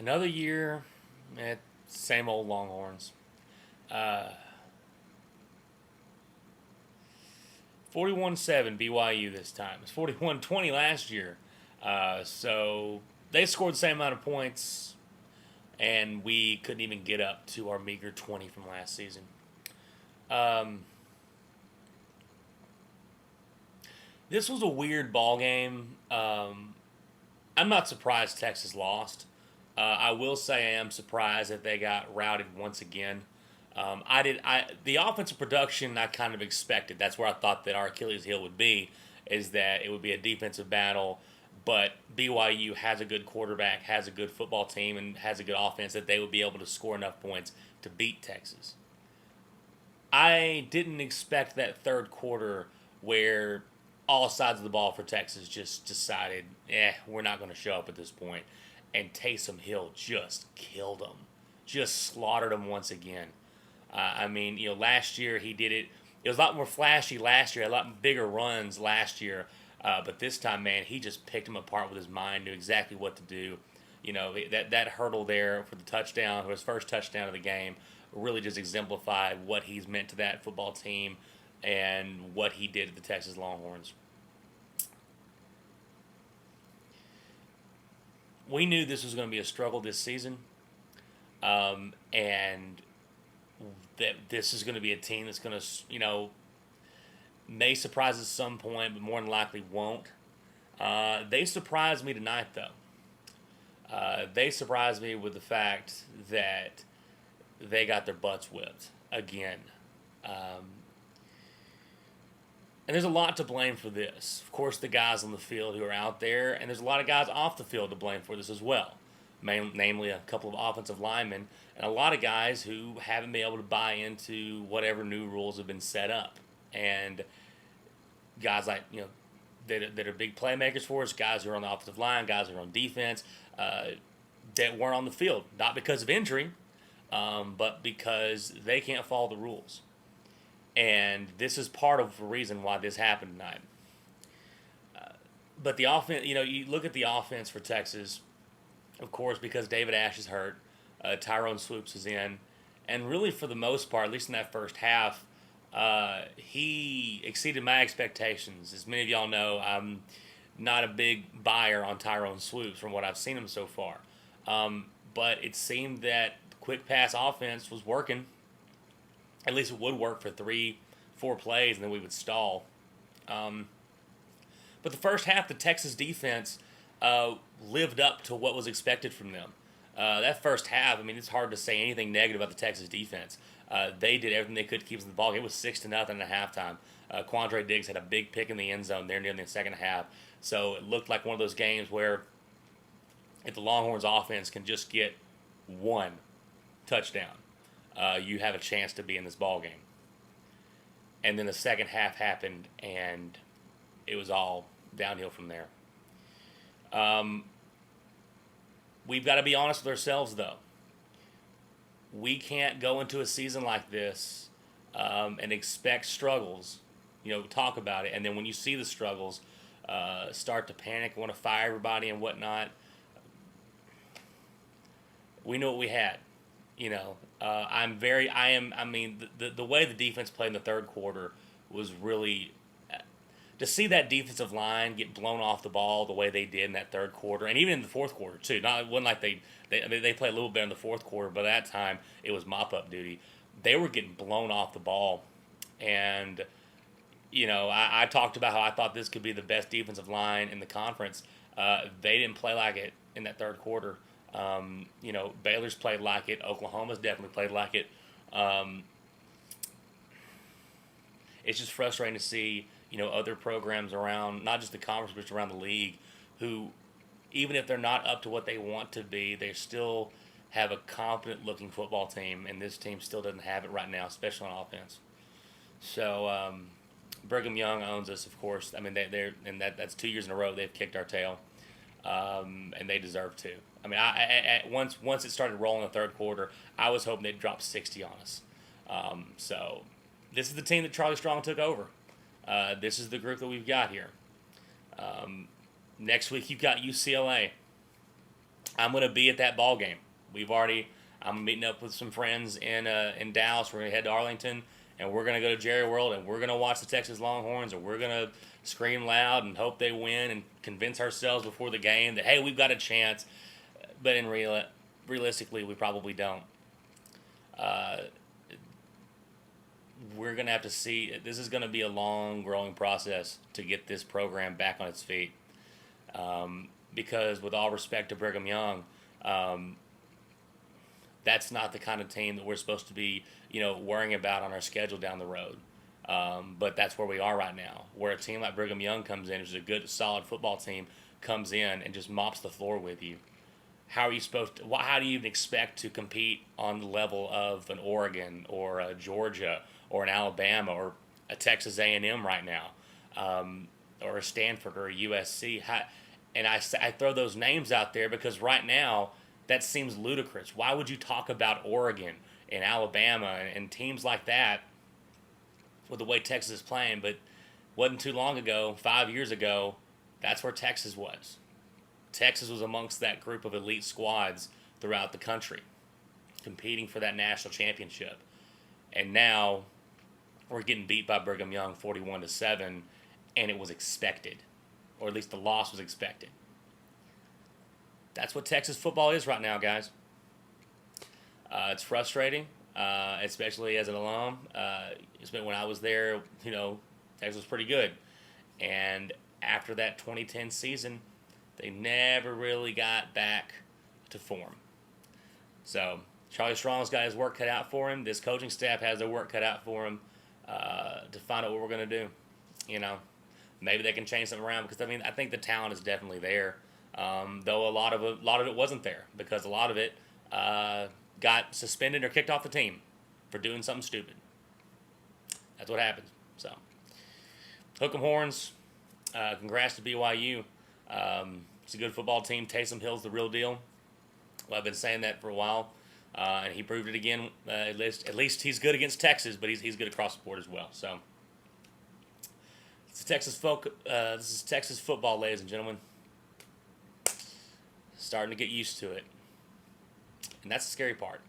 Another year at same old Longhorns. Uh, 41-7 BYU this time. It's 41-20 last year. So they scored the same amount of points, and we couldn't even get up to our meager 20 from last season. Um, this was a weird ball game. I'm not surprised Texas lost. I will say I am surprised that they got routed once again. The offensive production I kind of expected. That's where I thought that our Achilles heel would be, is that it would be a defensive battle. But BYU has a good quarterback, has a good football team, and has a good offense that they would be able to score enough points to beat Texas. I didn't expect that third quarter where all sides of the ball for Texas just decided, we're not going to show up at this point. And Taysom Hill just killed them, just slaughtered them once again. Last year he did it. It was a lot more flashy last year, a lot bigger runs last year. But this time, man, he just picked him apart with his mind, knew exactly what to do. That hurdle there for the touchdown, for his first touchdown of the game, really just exemplified what he's meant to that football team and what he did to the Texas Longhorns. We knew this was going to be a struggle this season, and that this is going to be a team that's going to, may surprise us at some point, but more than likely won't. They surprised me tonight, though. They surprised me with the fact that they got their butts whipped again. And there's a lot to blame for this. Of course, the guys on the field who are out there, and there's a lot of guys off the field to blame for this as well. Namely, a couple of offensive linemen, and a lot of guys who haven't been able to buy into whatever new rules have been set up. And guys like, that are big playmakers for us, guys who are on the offensive line, guys who are on defense, that weren't on the field. Not because of injury, but because they can't follow the rules. And this is part of the reason why this happened tonight. But the offense, you look at the offense for Texas, of course, because David Ash is hurt, Tyrone Swoops is in, and really for the most part, at least in that first half, he exceeded my expectations. As many of y'all know, I'm not a big buyer on Tyrone Swoops from what I've seen him so far. But it seemed that the quick pass offense was working. At least it would work for 3-4 plays, and then we would stall. But the first half, the Texas defense lived up to what was expected from them. That first half, it's hard to say anything negative about the Texas defense. They did everything they could to keep us in the ball game. It was 6-0 at halftime. Quandre Diggs had a big pick in the end zone there near the second half. So it looked like one of those games where if the Longhorns offense can just get one touchdown, you have a chance to be in this ball game. And then the second half happened, and it was all downhill from there. We've got to be honest with ourselves, though. We can't go into a season like this and expect struggles, talk about it, and then when you see the struggles, start to panic, want to fire everybody and whatnot. We knew what we had. The way the defense played in the third quarter was really, to see that defensive line get blown off the ball the way they did in that third quarter, and even in the fourth quarter too. It wasn't like they played a little bit in the fourth quarter, but at that time it was mop-up duty. They were getting blown off the ball, and I talked about how I thought this could be the best defensive line in the conference. They didn't play like it in that third quarter. Baylor's played like it. Oklahoma's definitely played like it. It's just frustrating to see, other programs around, not just the conference, but around the league, who, even if they're not up to what they want to be, they still have a competent-looking football team, and this team still doesn't have it right now, especially on offense. So, Brigham Young owns us, of course. That's 2 years in a row they've kicked our tail, and they deserve to. Once it started rolling in the third quarter, I was hoping they'd drop 60 on us. So this is the team that Charlie Strong took over. This is the group that we've got here. Next week you've got UCLA. I'm gonna be at that ball game. I'm meeting up with some friends in Dallas. We're gonna head to Arlington, and we're gonna go to Jerry World, and we're gonna watch the Texas Longhorns, and we're gonna scream loud and hope they win, and convince ourselves before the game that hey, we've got a chance. But realistically, we probably don't. Uh, we're gonna have to see. This is gonna be a long, growing process to get this program back on its feet. Because with all respect to Brigham Young, um, that's not the kind of team that we're supposed to be, worrying about on our schedule down the road. But that's where we are right now, where a team like Brigham Young comes in, which is a good, solid football team, comes in and just mops the floor with you. How are you supposed to? How do you even expect to compete on the level of an Oregon or a Georgia or an Alabama or a Texas A&M right now, or a Stanford or a USC? And I throw those names out there because right now that seems ludicrous. Why would you talk about Oregon and Alabama and teams like that with the way Texas is playing? But wasn't too long ago, 5 years ago, that's where Texas was. Texas was amongst that group of elite squads throughout the country, competing for that national championship. And now we're getting beat by Brigham Young 41-7, and it was expected, or at least the loss was expected. That's what Texas football is right now, guys. It's frustrating, especially as an alum. When I was there, Texas was pretty good. And after that 2010 season, they never really got back to form. So Charlie Strong's got his work cut out for him. This coaching staff has their work cut out for him to find out what we're going to do. Maybe they can change something around because I think the talent is definitely there. Though a lot of it wasn't there because a lot of it got suspended or kicked off the team for doing something stupid. That's what happens. So, hook 'em horns. Congrats to BYU. It's a good football team. Taysom Hill's the real deal. Well, I've been saying that for a while, and he proved it again. At least he's good against Texas, but he's good across the board as well. So, it's Texas this is Texas football, ladies and gentlemen. Starting to get used to it, and that's the scary part.